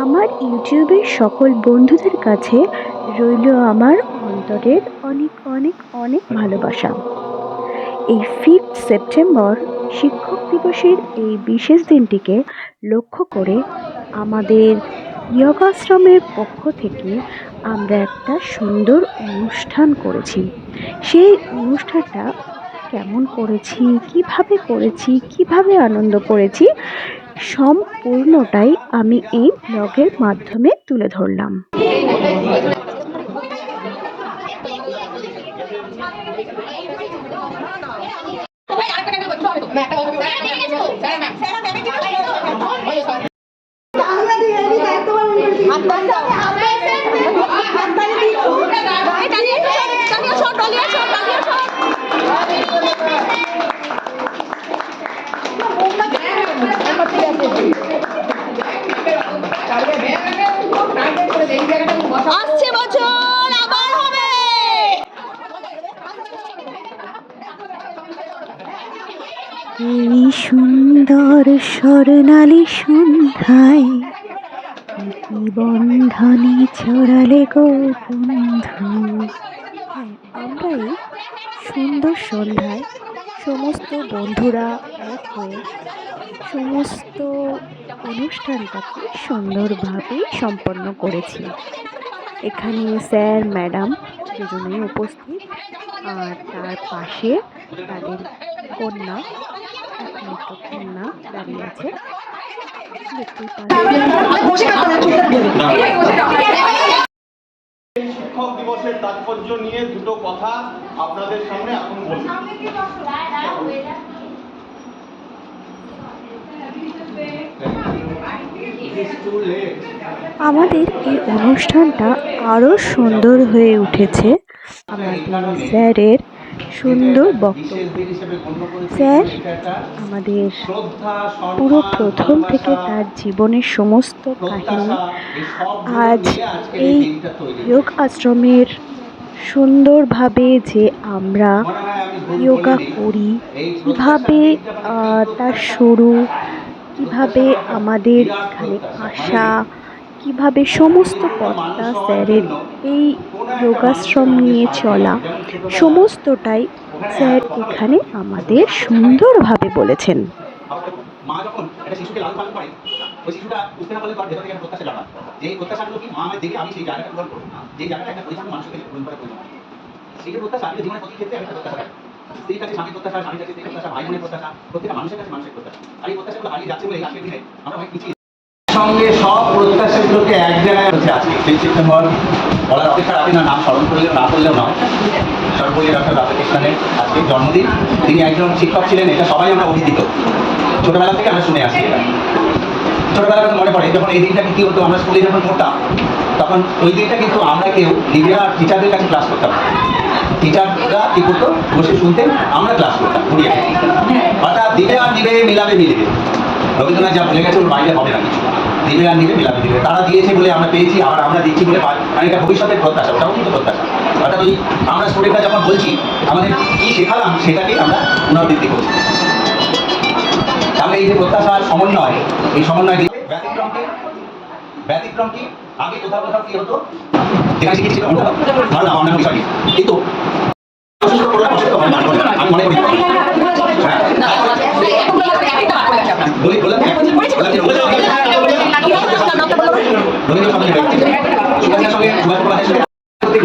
আমার ইউটিউবের সকল বন্ধুদের কাছে রইল আমার অন্তরের অনেক অনেক অনেক ভালোবাসা। এই 5th সেপ্টেম্বর শিক্ষক দিবসের এই বিশেষ দিনটিকে লক্ষ্য করে আমাদের যোগাশ্রমের পক্ষ থেকে আমরা একটা সুন্দর অনুষ্ঠান করেছি। সেই অনুষ্ঠানটা কেমন করেছি, কিভাবে আনন্দ করেছি সম্পূর্ণটাই আমি এই ব্লগের মাধ্যমে তুলে ধরলাম। আসছে বছর আবার হবে। এই সুন্দর স্বর্ণালী সন্ধ্যায় কি বন্ধনে ছড়ালে গো বন্ধু। আমরা এই সুন্দর সন্ধ্যায় সমস্ত বন্ধুরা এক হয়ে সমস্ত অনুষ্ঠানটাকে সুন্দরভাবে সম্পন্ন করেছি। এখানে স্যার ম্যাডাম দুজনেই উপস্থিত, আর তার পাশে তাদের কন্যা, একমাত্র কন্যা দাঁড়িয়ে আছে। শিক্ষক দিবসের তাৎপর্য নিয়ে দুটো কথা আপনাদের সামনে এখন বলছি। আমাদের এই অনুষ্ঠানটা আরো সুন্দর হয়ে উঠেছে আমাদের স্যারের সুন্দর বক্তব্য। স্যার আমাদের পুরো প্রথম থেকে তার জীবনের সমস্ত কাহিনী, আজ এই যোগ আশ্রমের সুন্দরভাবে যে আমরা যোগা করি, কীভাবে তার শুরু, কীভাবে আমাদের এখানে আসা, কীভাবে সমস্ত পথটা স্যারের এই যোগাশ্রম নিয়ে চলা, সমস্তটাই স্যার এখানে আমাদের সুন্দরভাবে বলেছেন। মা যখন একটা শিশুকে লালন পালন করে, ওই শিশুটা বুঝতে না পারলে তার ভেতর থেকে একটা প্রত্যাশা জাগায়, যে এই প্রত্যাশাগুলো কি মা আমার দেখে আমি সেই জায়গাটা পূরণ করবো, যে জায়গাটা একটা পরিচ্ছন্ন মানুষকে পূরণ করা প্রয়োজন। সেই প্রত্যাশা আমাদের জীবনের প্রতি ক্ষেত্রে একটা প্রত্যাশা থাকে। স্ত্রীর কাছে স্বামীর প্রত্যাশা, স্বামীর কাছে স্ত্রীর প্রত্যাশা, ভাই বোনের প্রত্যাশা, প্রত্যেকটা মানুষের কাছে মানুষের প্রত্যাশা। আর এই প্রত্যাশাগুলো হারিয়ে যাচ্ছে বলে আজকের দিনে আমরা অনেক পিছিয়ে সঙ্গে সব প্রত্যাশাগুলোকে এক জায়গায় হচ্ছে আজকে 5 সেপ্টেম্বর বলার অপেক্ষা রাখি না, নাম স্মরণ করলেও না করলেও নয়। সর্বোপরি ডক্টর রাধাকৃষ্ণনের আজকে জন্মদিন। তিনি একজন শিক্ষক ছিলেন, এটা সবাই আমরা অভিহিত, ছোটবেলা থেকে আমরা শুনে আসছি। এটা ছোটবেলার কথা মনে পড়ে যখন এই দিনটা কি হতো, আমরা স্কুলে যখন পড়তাম তখন ওই দিনটা কিন্তু আমরা কেউ নিজেরা টিচারদের কাছে ক্লাস করতাম। টিচাররা কি করতো, বসে শুনতেন, আমরা ক্লাস করতাম ঘুরিয়ে। অর্থাৎ দিবে আর দিবে, মিলাবে মিলবে। রবীন্দ্রনাথ যা বলে গেছে ওর বাইরে হবে না কিছু। দিবে আর নিবে, মিলাবে দিবে। তারা দিয়েছে বলে আমরা পেয়েছি, আবার আমরা দিচ্ছি বলে পাই। মানে এটা ভবিষ্যতের প্রত্যাশা, ওটাও কিন্তু প্রত্যাশা। অর্থাৎ ওই আমরা স্টুডেন্টরা যখন বলছি আমাদের কি শেখালাম সেটাকেই আমরা পুনরাবৃত্তি করছি। তাহলে এই যে প্রত্যাশার সমন্বয়, এই সমন্বয় ব্যতিক্রম কি আগে কোথাও কোথাও কি হতো, যেখানে শিখেছিল অন্যান্য বিষয়, কিন্তু আমি মনে করি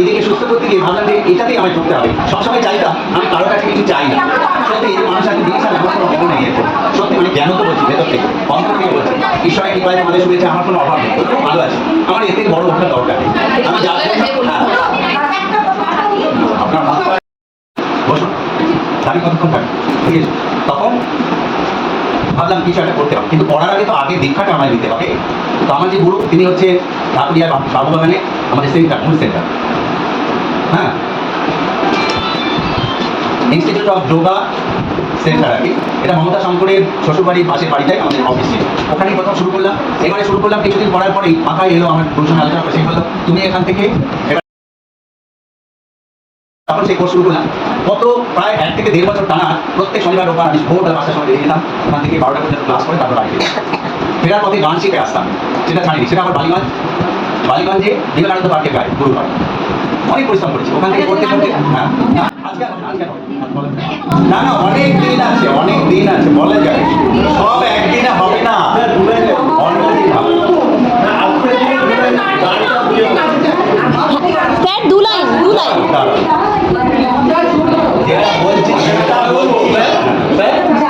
নিজেকে সুস্থ করতে গিয়ে ভাবলাম যে এটাতেই আমায় করতে হবে। সবসময় চাইতাম, আমি কারো কাছে কিছু চাই না। সত্যি মানুষ আগে জিনিস আর আমার কোনো অভাব নেই। সত্যি মানে জ্ঞান তো বলছি, ভেতর থেকে অন্তর থেকে বলছি, ঈশ্বরের কৃপায় তোমাদের শুনেছে আমার কোনো অভাব নেই, ভালো আছে। আমার এর থেকে বড় ওঠার দরকার নেই। আমি যা আপনার বসুন, দাবি কতক্ষণ থাকে, ঠিক আছে। তখন ভাবলাম কিছু একটা করতে হবে, কিন্তু পড়ার আগে তো আগে দীক্ষাটা আমায় দিতে হবে। তো আমার যে গুরু তিনি হচ্ছে ঢাকুরিয়ার বাবুবাগানে আমাদের সেন্টার, মূল সেন্টার, হ্যাঁ, ইনস্টিটিউট অফ যোগা সেন্টার আর কি। এটা মমতা শঙ্করের শ্বশুরবাড়ির পাশের বাড়িটাই আমাদের অফিস ছিল। ওখানেই প্রথম শুরু করলাম। এবারে শুরু করলাম, কিছুদিন পড়ার পরেই মাথায় এলো আমার গুরুর সঙ্গে আলোচনা করে, সে বললো তুমি এখান থেকে তখন সেই কোর্স শুরু করলাম। কত প্রায় 1 থেকে 1.5 বছর টানা প্রত্যেক শনিবার রোববার আমি ভোর 5টার সময় বেরিয়ে যেতাম, ওখান থেকে 12টা পর্যন্ত ক্লাস করে তারপর বাড়ি ফেরার পথে গান শিখে আসতাম, সেটা ছাড়িনি, সেটা আবার বালিগঞ্জে বিবেকানন্দ পার্কের গায়ে গুরুবার অনেক পরিশ্রম করেছি ওখান থেকে করতে করতে। হ্যাঁ আজকে না না, অনেক দিন আছে, অনেক দিন আছে, বলা যায় সব একদিনে হবে না, অন্য দিন হবে। স্যার দু লাইন যেটা বলছি সেটা বলবো,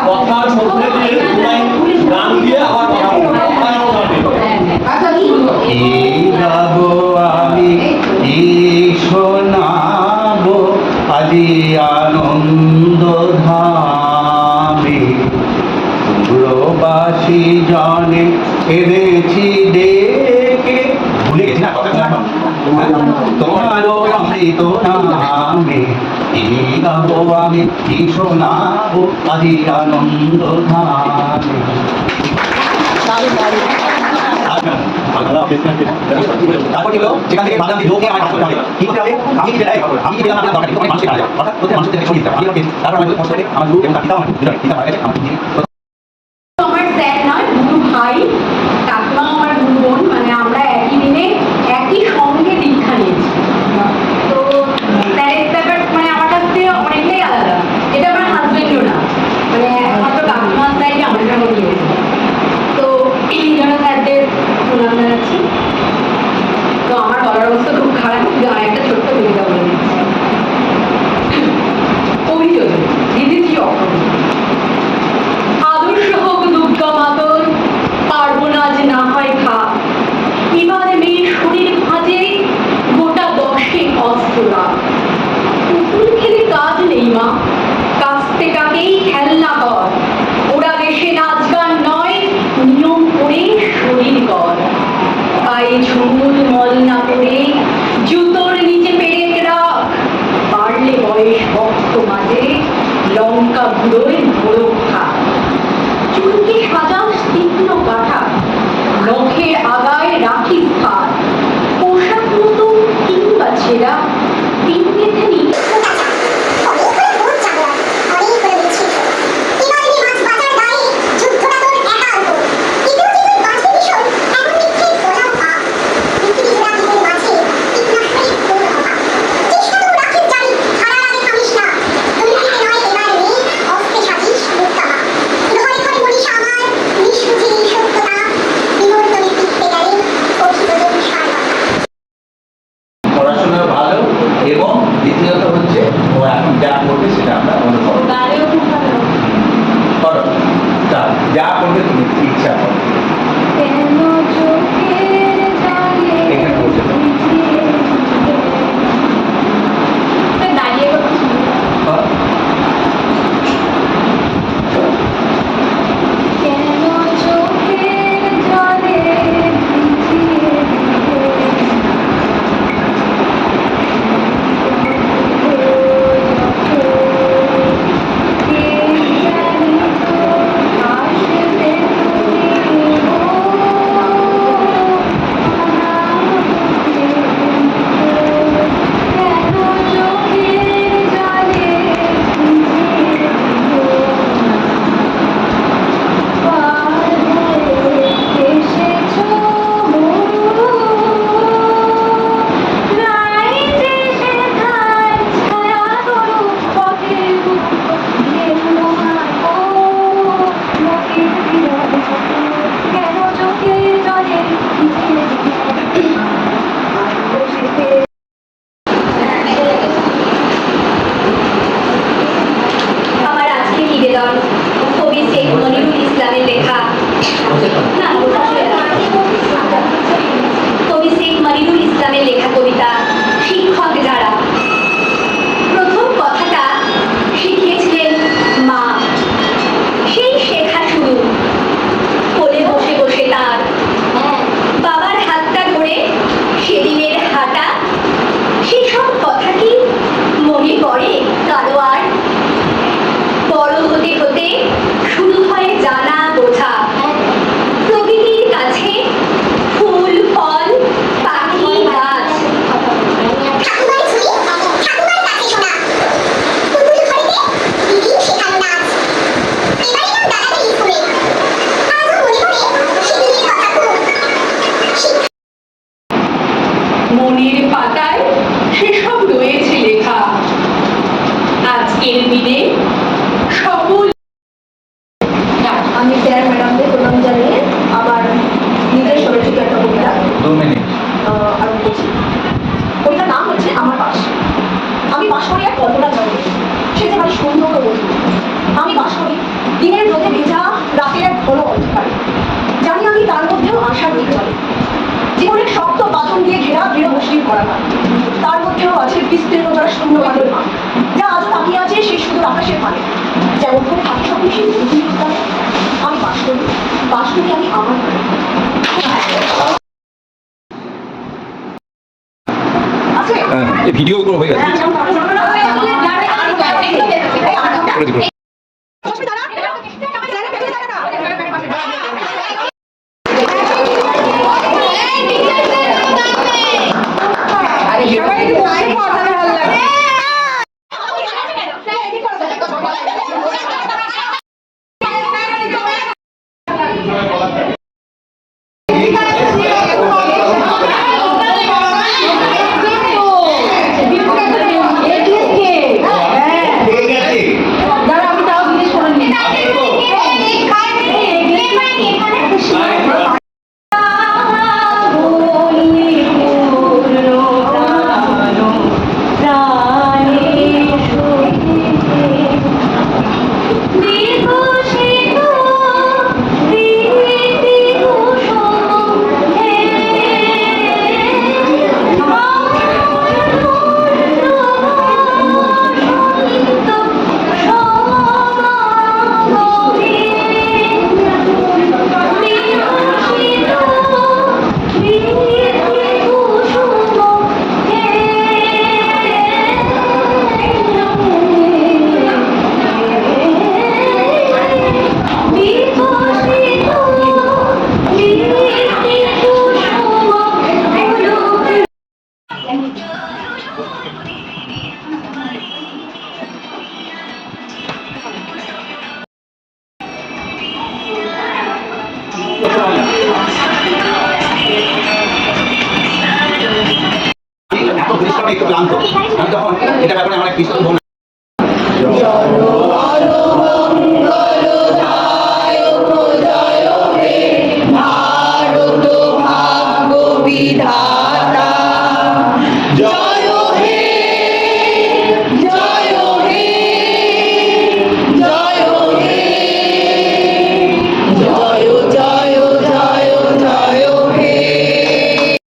কথার মধ্যে দিয়ে গান দিয়ে আবার এই গাবো আমি, এই শোনাবো আজি আনন্দ ধামে, পুরবাসী জনে এনেছি ডেকে। ভুলে গেছি না কথা, তোমারও অমৃত নামে এই গাবো আমি, এই শোনাবো আজি আনন্দ ধামে। তারপর কি হলো, সেখান থেকে বাদাম দিয়ে লোকে আমায় কাজ করতে হবে, কি করতে হবে, আমি কি পেলাই আমি কি পেলাম না দরকার, কিন্তু আমি মানুষকে কাজ অর্থাৎ প্রত্যেক মানুষের থেকে সরিয়ে দিতে হবে। আমি পেয়েছি, তারপর আমি কষ্ট করে আমার গুরু এবং তার পিতাও আমার পিতা মারা গেছে, আমার আমার স্যার নয়, গুরু ভাই, কাকিমা আমার গুরু বোন, মানে আমরা একই দিনে একই সঙ্গে দীক্ষা নিয়েছি। তো স্যারের ব্যাপার মানে আমার কাছ থেকে অনেকটাই আলাদা, এটা আমার হাজবেন্ডও না, মানে একমাত্র কাকিমার স্যারই আমার সঙ্গে গিয়েছে। তো এই জন্য স্যারদের প্রণাম জানাচ্ছি। তো আমার গলার অবস্থা খুব খারাপ, আমি একটা ছোট্ট কবিতা বলে দিচ্ছি। অভিযোগ দিদি অপরাধ আদর্শ হোক দুর্গা মাতর, পারবো না আজ না হয় খা, এবার মেয়ে শরীর ভাজে গোটা 10 অস্ত্ররা, পুতুল খেলে কাজ নেই মা, কাস্তে কাকেই খেলনা কর, ওরা দেশে নাচ গান নয়, নিয়ম করে শরীর কর, পায়ে ঝুমুর মল না করে জুতোর নিচে পেরেক রাখ, পারলে বয়স ভক্ত মাঝে লঙ্কা গুঁড়োয় মোড়ক খা, চুলকে সাজাস তীক্ষ্ণ কাঠা, নখের আগায় রাখিস হাত, পোশাক মতো কিংবা ছেঁড়া তিন গেথে পড়াশোনা ভালো, এবং দ্বিতীয়ত হচ্ছে ও এখন যা করবে সেটা আমরা অনুভব করো, যা করবে তুমি ইচ্ছা করো। এখানে বসে থাকো। দাঁড়িয়ে করো। কেন চোখের জলে ভিজিয়ে করা হয়। তার মধ্যেও আছে বিস্তীর্ণতার শূন্যবাদের মান, যা আজও তাকিয়ে আছে সেই সুদূর আকাশের পানে। যেমন করে থাকি সকল সেই নদীর উদ্যানে। আমি বাস করি আমি আমার ঘরে। আছে? এই ভিডিওগুলো হয়ে গেছে করে দিব। এত পরিশ্রমে একটু ক্লান্ত। আমি তখন এটা ব্যাপারে আমার এক বিশাল